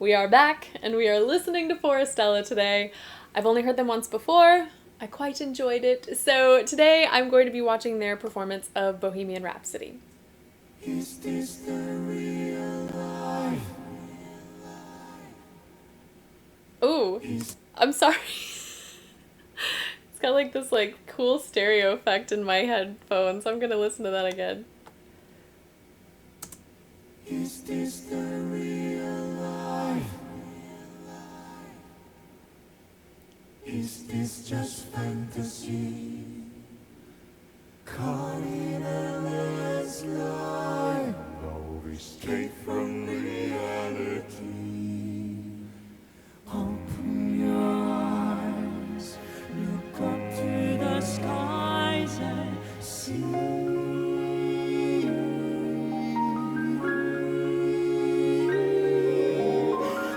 We are back and we are listening to Forestella today. I've only heard them once before. I quite enjoyed it. So today I'm going to be watching their performance of Bohemian Rhapsody. Is this the real life? Ooh, I'm sorry. It's got like this like cool stereo effect in my headphones. I'm gonna listen to that again. Is this the real life? Is this just fantasy? Caught in a landslide, no escape from reality. Open your eyes, look up to the skies and see.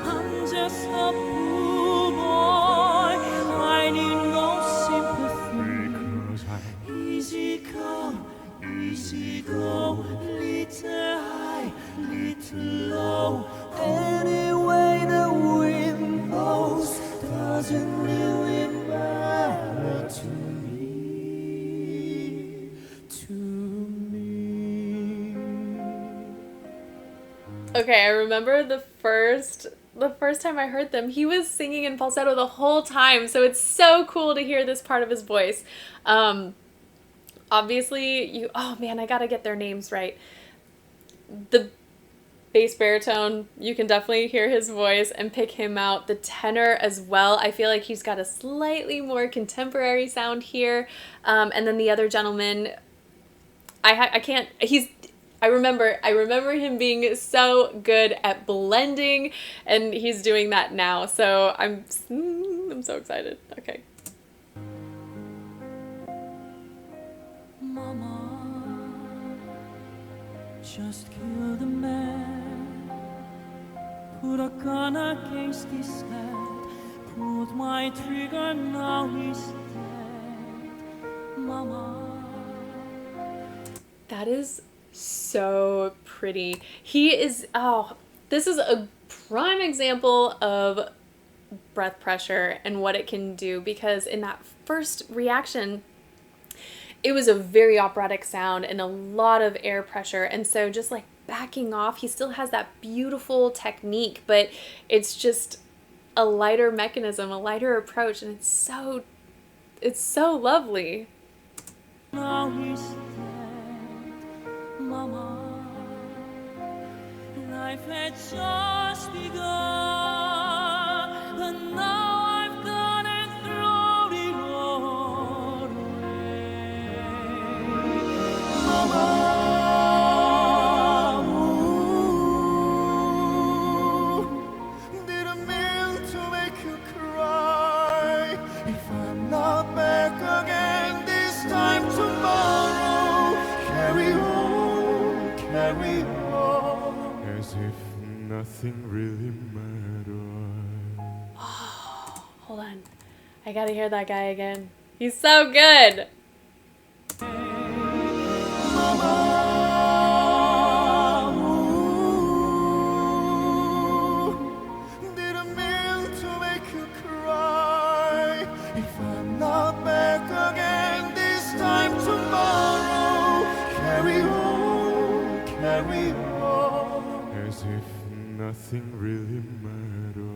I'm just a poor boy, I need no sympathy. Because easy come, easy go, little high, little low. Anyway the wind blows, doesn't really matter to me, to me. Okay, I remember the first time I heard them, he was singing in falsetto the whole time, so it's so cool to hear this part of his voice. Obviously, oh man, I gotta get their names right. The bass baritone, you can definitely hear his voice and pick him out. The tenor as well, I feel like he's got a slightly more contemporary sound here. And then the other gentleman, I remember him being so good at blending, and he's doing that now. So I'm so excited. Okay. Mama, just kill the man. Put a gun against his head. Pulled my trigger, now he's dead. Mama. That is so pretty. This is a prime example of breath pressure and what it can do, because in that first reaction, it was a very operatic sound and a lot of air pressure. And so just like backing off, he still has that beautiful technique, but it's just a lighter mechanism, a lighter approach, and it's so lovely. Now he's dead, Mama. Life had just begun, but now I've gone and thrown it all away. Mama, didn't mean to make you cry. If I'm not back again this time tomorrow, carry on, carry on, as if nothing really matters. Hold on. I gotta hear that guy again. He's so good. Mama, didn't mean to make you cry. If I'm not back again this time tomorrow, carry on, as if nothing really matters.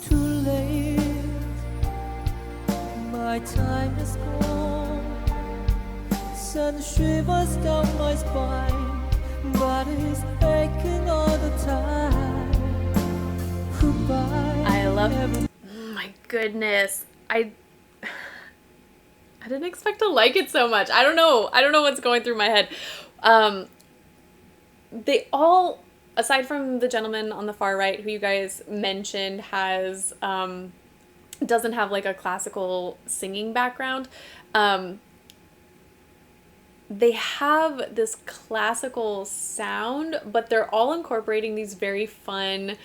Too late, my time is gone. Sun shivers down my spine, body's aching all the time. Goodbye. I love him. Oh my goodness. I didn't expect to like it so much. I don't know what's going through my head. They all, aside from the gentleman on the far right who you guys mentioned has doesn't have like a classical singing background, they have this classical sound, but they're all incorporating these very fun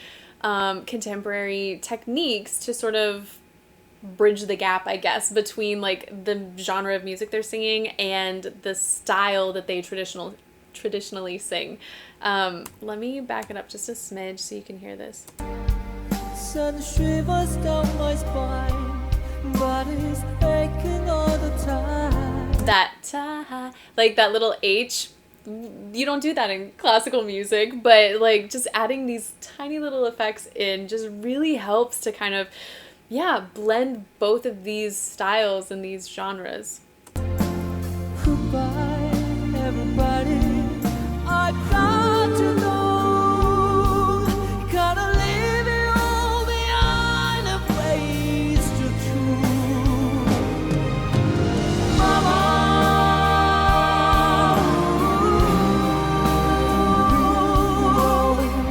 contemporary techniques to sort of bridge the gap, I guess, between like the genre of music they're singing and the style that they traditionally sing. Let me back it up just a smidge so you can hear this. Sun shivers down my spine, body's aching all the time. That like that little H, you don't do that in classical music, but like just adding these tiny little effects in just really helps to kind of blend both of these styles and these genres. Goodbye, everybody. I got to know. Gotta leave it all behind, a place to choose. Mama,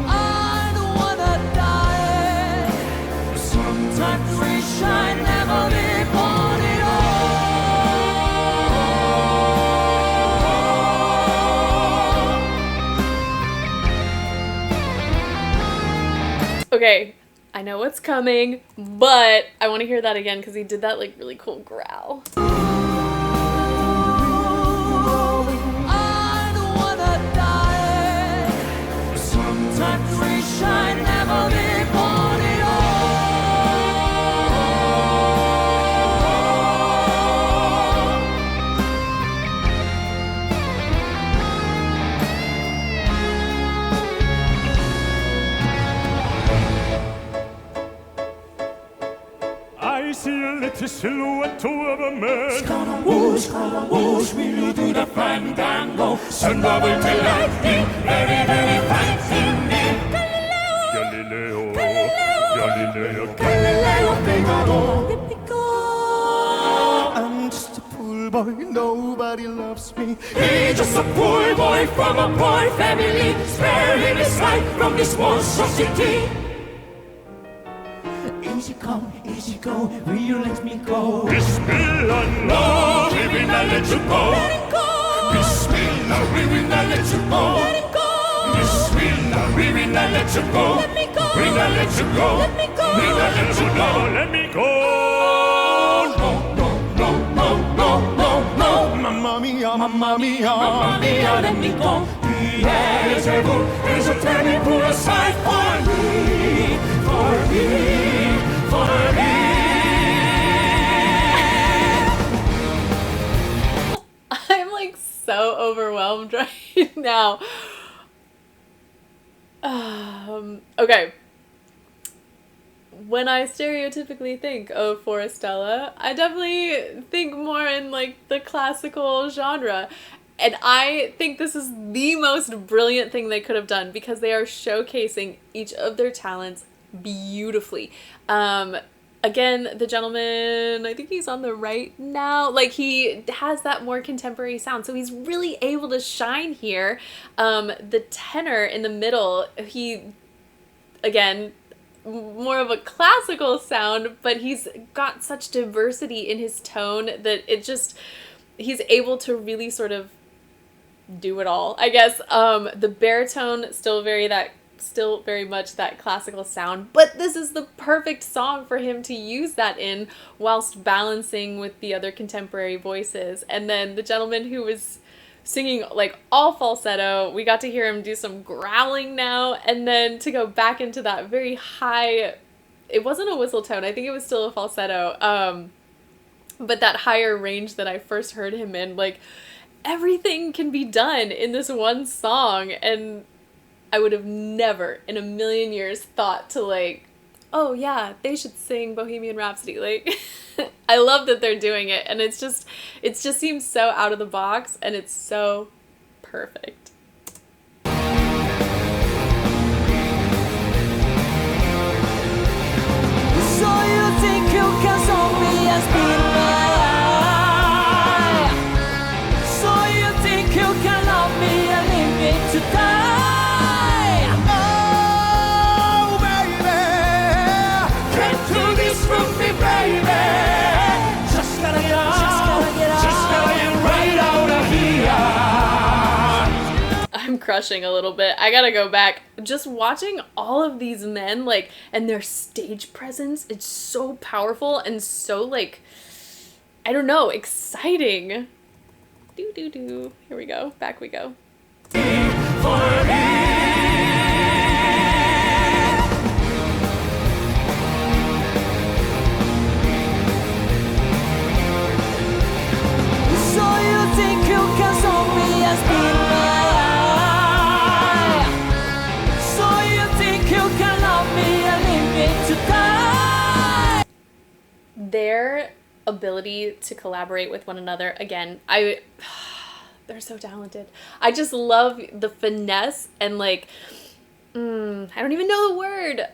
I don't wanna die. Sometimes wish I never be born at all. Okay, I know what's coming, but I want to hear that again because he did that like really cool growl. I don't wanna die. Sometimes wish I never be born at I see a little silhouette of a man. Scaramouche, will you do the fandango? Sunbubble to lightning, very, very frightening. Galileo, Galileo, Galileo Figaro, let me go. I'm just a poor boy, nobody loves me. He's just a poor boy from a poor family. Spare him his life from this monstrosity. Easy come, easy go, will you let me go? Bismillah, no, we will not let you go. Let it go. Bismillah, we will not let you go. Let it go. Bismillah, we will not let you go. Let me go. We not let you go. Let me go. We not let you go. Let me go. No, no, no, no, no, no, no. Mamma mia, mamma mia, Mamma mia, let me go. Beelzebub is a terrible sight for me, for me, for me. I'm like so overwhelmed right now. Okay. When I stereotypically think of Forestella, I definitely think more in like the classical genre. And I think this is the most brilliant thing they could have done because they are showcasing each of their talents beautifully. Again, the gentleman, I think he's on the right now, like he has that more contemporary sound. So he's really able to shine here. The tenor in the middle, he, again, more of a classical sound, but he's got such diversity in his tone that it just, he's able to really sort of do it all, I guess. The baritone still very much that classical sound, but this is the perfect song for him to use that in whilst balancing with the other contemporary voices. And then the gentleman who was singing like all falsetto, we got to hear him do some growling now, and then to go back into that very high, it wasn't a whistle tone, I think it was still a falsetto, but that higher range that I first heard him in, like everything can be done in this one song. And I would have never in a million years thought to like, oh yeah, they should sing Bohemian Rhapsody. Like, I love that they're doing it, and it just seems so out of the box, and it's so perfect. So you think you can solve me and spin my eye? So you think you can love me and leave me to die? Oh baby, Get to this from me, baby. just gotta get out, Just gotta get right out of here. crushing a little bit. I gotta go back. Just watching all of these men, like, and their stage presence, it's so powerful and so, like, I don't know, exciting. Do do do. Here we go. Back we go. For me. So you think you can solve me as being my eye? So you think you can love me and leave me to die? Their ability to collaborate with one another, again, they're so talented. I just love the finesse and, like, I don't even know the word,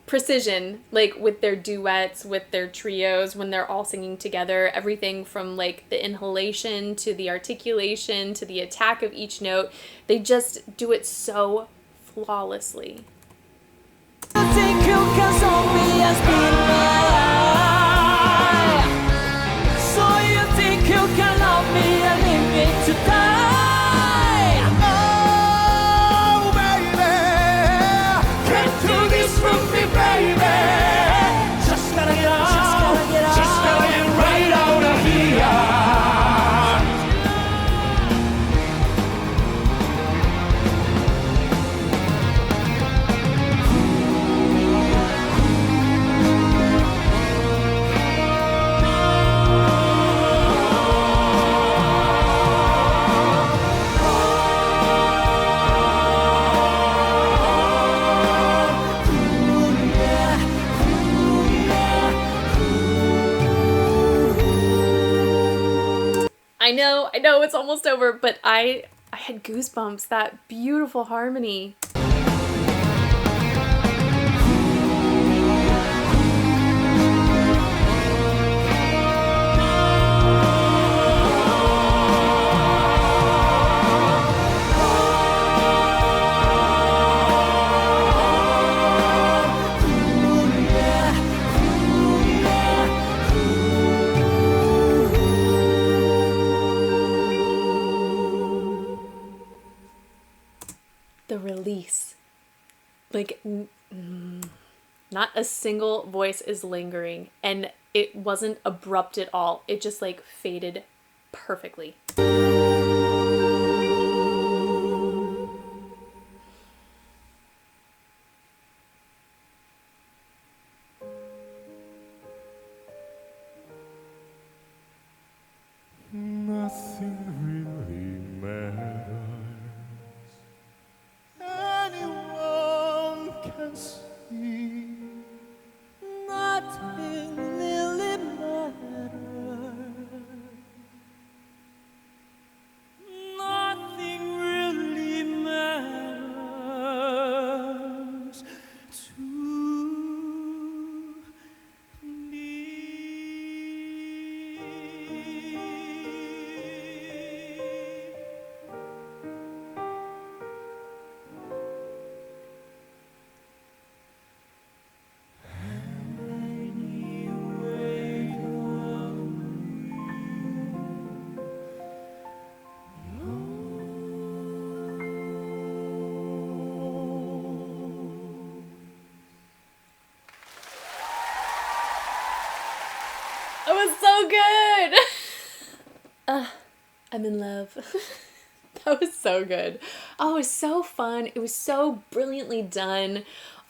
precision, like, with their duets, with their trios, when they're all singing together, everything from, like, the inhalation to the articulation to the attack of each note, they just do it so flawlessly. You think you can solve me as being my eye? So you think you can love me and leave me to die? Oh, baby, can't do this from me, baby. Just gotta get out, just gotta get right out of here. I know it's almost over, but I had goosebumps, that beautiful harmony. The release, like, not a single voice is lingering, and it wasn't abrupt at all. It just, like, faded perfectly. Nothing really matters. Anyone can see. Nothing really matters. Nothing really matters to me. It was so good. I'm in love. That was so good. Oh, it was so fun. It was so brilliantly done.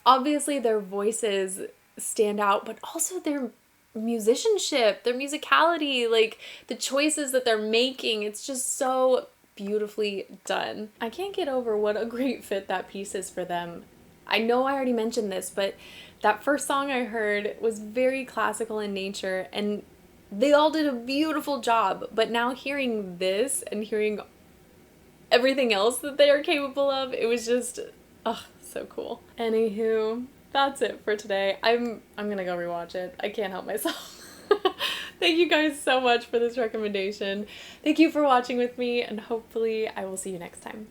Obviously, their voices stand out, but also their musicianship, their musicality, like the choices that they're making. It's just so beautifully done. I can't get over what a great fit that piece is for them. I know I already mentioned this, but that first song I heard was very classical in nature, and they all did a beautiful job. But now hearing this and hearing everything else that they are capable of, it was just, so cool. Anywho, that's it for today. I'm gonna go rewatch it. I can't help myself. Thank you guys so much for this recommendation. Thank you for watching with me, and hopefully I will see you next time.